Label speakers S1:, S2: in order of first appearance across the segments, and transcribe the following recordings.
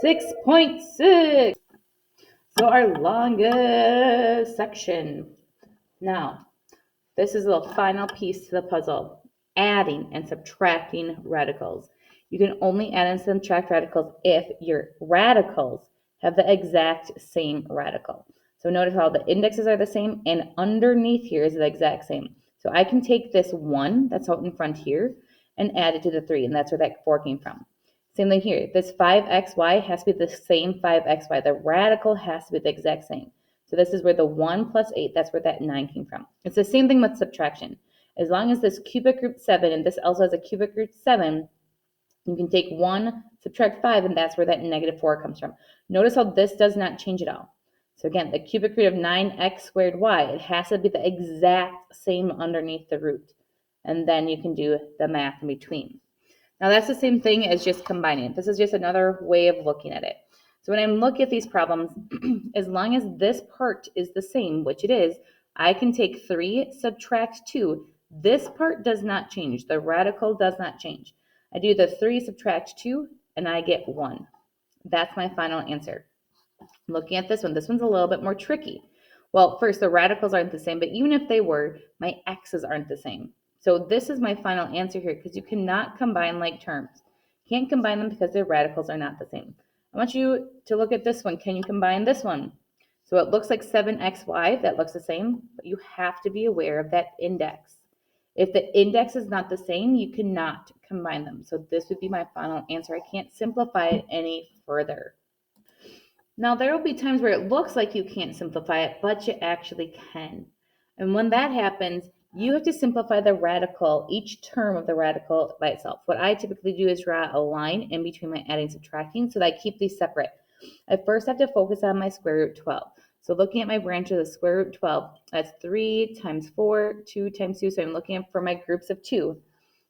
S1: 6.6. So our longest section. Now, this is the final piece to the puzzle, adding and subtracting radicals. You can only add and subtract radicals if your radicals have the exact same radical. So notice how the indexes are the same and underneath here is the exact same. So I can take this 1 that's out in front here and add it to the 3, and that's where that 4 came from. Same thing here. This 5xy has to be the same 5xy. The radical has to be the exact same. So this is where the 1 plus 8, that's where that 9 came from. It's the same thing with subtraction. As long as this cubic root 7 and this also has a cubic root 7, you can take 1, subtract 5, and that's where that negative 4 comes from. Notice how this does not change at all. So again, the cubic root of 9x squared y, it has to be the exact same underneath the root. And then you can do the math in between. Now that's the same thing as just combining. This is just another way of looking at it. So when I look at these problems, as long as this part is the same, which it is, I can take 3, subtract 2. This part does not change. The radical does not change. I do the 3 subtract 2, and I get 1. That's my final answer. Looking at this one's a little bit more tricky. Well, first, the radicals aren't the same, but even if they were, my x's aren't the same. So this is my final answer here because you cannot combine like terms. Can't combine them because their radicals are not the same. I want you to look at this one. Can you combine this one? So it looks like 7xy. That looks the same, but you have to be aware of that index. If the index is not the same, you cannot combine them. So this would be my final answer. I can't simplify it any further. Now, there will be times where it looks like you can't simplify it, but you actually can. And when that happens, you have to simplify the radical, each term of the radical by itself. What I typically do is draw a line in between my adding and subtracting so that I keep these separate. I first have to focus on my square root 12. So looking at my branch of the square root 12, that's 3 times 4, 2 times 2. So I'm looking for my groups of 2.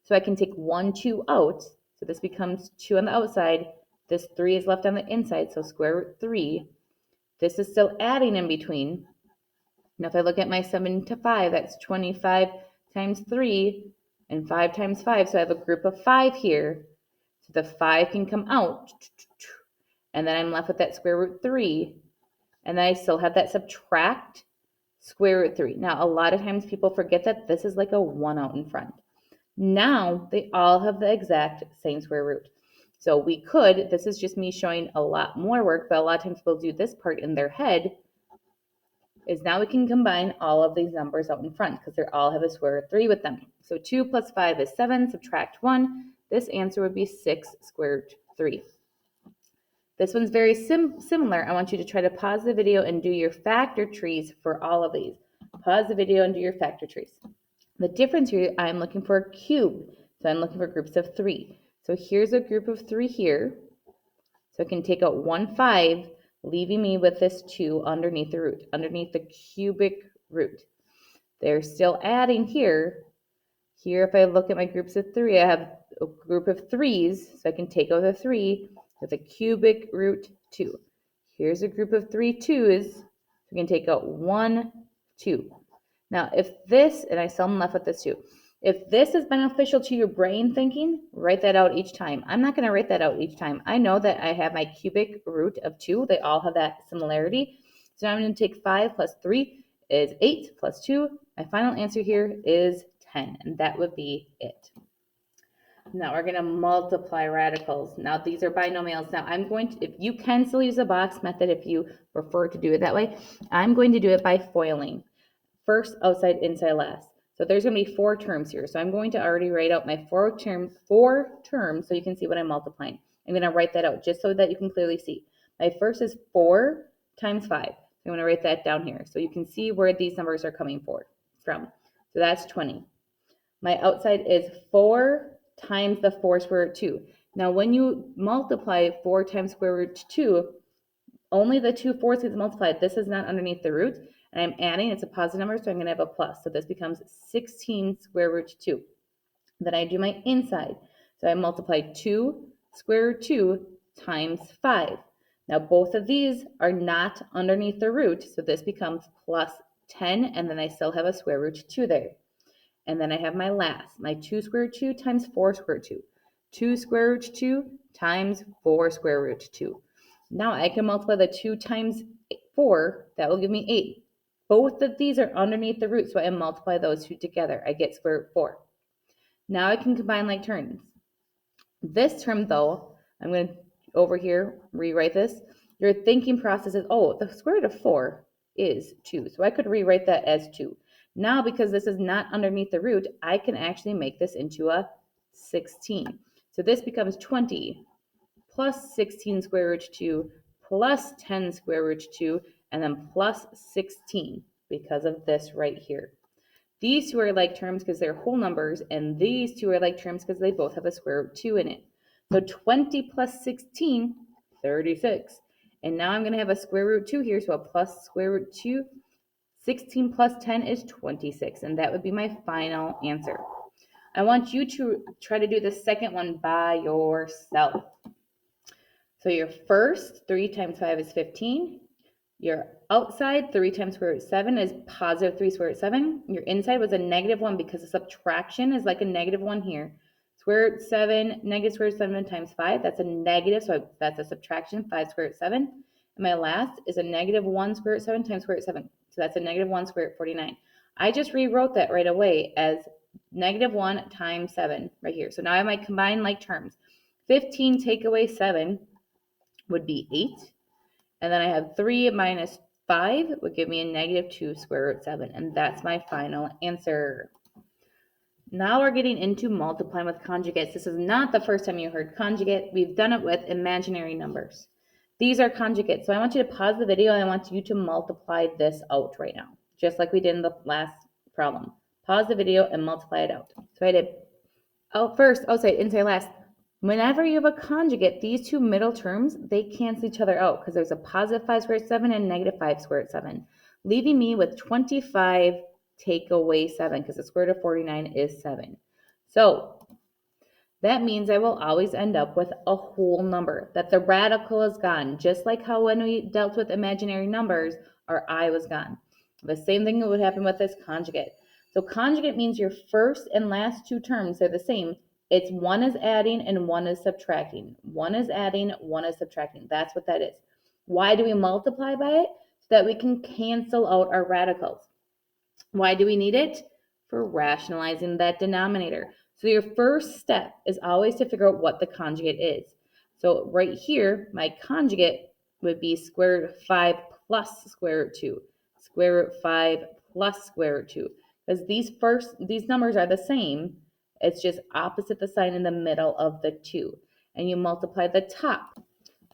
S1: So I can take 1, 2 out. So this becomes 2 on the outside. This 3 is left on the inside, so square root 3. This is still adding in between. Now if I look at my 7 to 5, that's 25 times 3 and 5 times 5. So I have a group of 5 here. So the 5 can come out. And then I'm left with that square root 3. And then I still have that subtract square root 3. Now a lot of times people forget that this is like a 1 out in front. Now they all have the exact same square root. So we could, this is just me showing a lot more work, but a lot of times people do this part in their head, is now we can combine all of these numbers out in front because they all have a square root 3 with them. So 2 plus 5 is 7, subtract 1. This answer would be 6 square root 3. This one's very similar. I want you to try to pause the video and do your factor trees for all of these. Pause the video and do your factor trees. The difference here, I'm looking for a cube. So I'm looking for groups of 3. So here's a group of 3 here. So I can take out 1, 5, leaving me with this 2 underneath the root, underneath the cubic root. They're still adding here. Here, if I look at my groups of 3, I have a group of 3s. So I can take out the 3 with a cubic root 2. Here's a group of 3 2s. So I can take out 1, 2. Now, if this, and I still am left with this 2, if this is beneficial to your brain thinking, write that out each time. I'm not going to write that out each time. I know that I have my cubic root of 2. They all have that similarity. So I'm going to take 5 plus 3 is 8 plus 2. My final answer here is 10, and that would be it. Now we're going to multiply radicals. Now these are binomials. Now I'm going to, if you can still use a box method if you prefer to do it that way, I'm going to do it by foiling. First, outside, inside, last. So there's going to be 4 terms here. So I'm going to already write out my 4 terms so you can see what I'm multiplying. I'm going to write that out just so that you can clearly see. My first is 4 times 5. So I'm going to write that down here so you can see where these numbers are coming from. So that's 20. My outside is 4 times the 4 square root 2. Now when you multiply 4 times square root 2, only the 2/4 is multiplied. This is not underneath the root. And I'm adding, it's a positive number, so I'm going to have a plus. So this becomes 16 square root 2. Then I do my inside. So I multiply 2 square root 2 times 5. Now both of these are not underneath the root, so this becomes plus 10, and then I still have a square root 2 there. And then I have my last, my 2 square root 2 times 4 square root 2. 2 square root 2 times 4 square root 2. Now I can multiply the 2 times 4. That will give me 8. Both of these are underneath the root, so I multiply those two together. I get square root 4. Now I can combine like terms. This term, though, I'm going to over here rewrite this. Your thinking process is, oh, the square root of 4 is 2. So I could rewrite that as 2. Now, because this is not underneath the root, I can actually make this into a 16. So this becomes 20 plus 16 square root 2 plus 10 square root 2 and then plus 16 because of this right here. These two are like terms because they're whole numbers, and these two are like terms because they both have a square root 2 in it. So 20 plus 16, 36. And now I'm going to have a square root 2 here, so a plus square root 2. 16 plus 10 is 26, and that would be my final answer. I want you to try to do the second one by yourself. So your first 3 times 5 is 15. Your outside 3 times square root 7 is positive 3 square root 7. Your inside was a negative 1 because the subtraction is like a negative 1 here. Square root 7, negative square root 7 times 5, that's a negative, so that's a subtraction, 5 square root 7. And my last is a negative 1 square root 7 times square root 7. So that's a negative 1 square root 49. I just rewrote that right away as negative 1 times 7 right here. So now I might combine like terms. 15 take away 7 would be 8. And then I have 3 minus 5 would give me a negative 2 square root 7. And that's my final answer. Now we're getting into multiplying with conjugates. This is not the first time you heard conjugate. We've done it with imaginary numbers. These are conjugates. So I want you to pause the video and I want you to multiply this out right now, just like we did in the last problem. Pause the video and multiply it out. So I did first, outside, inside, last. Whenever you have a conjugate, these two middle terms, they cancel each other out because there's a positive 5 square root 7 and negative 5 square root 7, leaving me with 25 take away 7 because the square root of 49 is 7. So that means I will always end up with a whole number, that the radical is gone, just like how when we dealt with imaginary numbers, our I was gone. The same thing would happen with this conjugate. So conjugate means your first and last two terms are the same. It's one is adding and one is subtracting. One is adding, one is subtracting. That's what that is. Why do we multiply by it? So that we can cancel out our radicals. Why do we need it? For rationalizing that denominator. So your first step is always to figure out what the conjugate is. So right here, my conjugate would be square root of 5 plus square root 2. Square root 5 plus square root 2. Because these numbers are the same. It's just opposite the sign in the middle of the 2. And you multiply the top.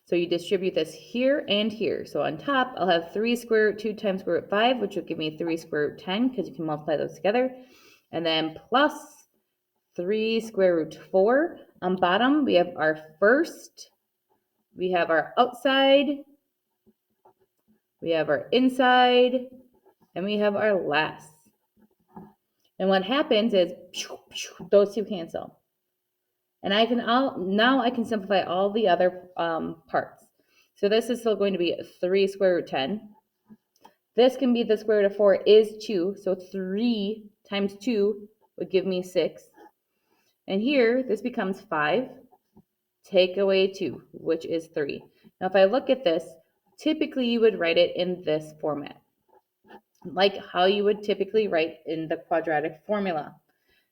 S1: So you distribute this here and here. So on top, I'll have 3 square root 2 times square root 5, which will give me 3 square root 10, because you can multiply those together. And then plus 3 square root 4. On bottom, we have our first, we have our outside, we have our inside, and we have our last. And what happens is those two cancel. And now I can simplify all the other parts. So this is still going to be 3 square root 10. This can be the square root of 4 is 2. So 3 times 2 would give me 6. And here, this becomes 5. Take away 2, which is 3. Now, if I look at this, typically you would write it in this format, like how you would typically write in the quadratic formula.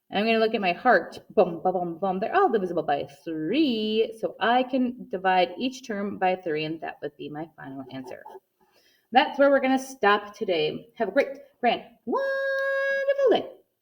S1: And I'm going to look at my heart. Boom, boom, boom, boom. They're all divisible by 3. So I can divide each term by 3, and that would be my final answer. That's where we're going to stop today. Have a great, grand, one.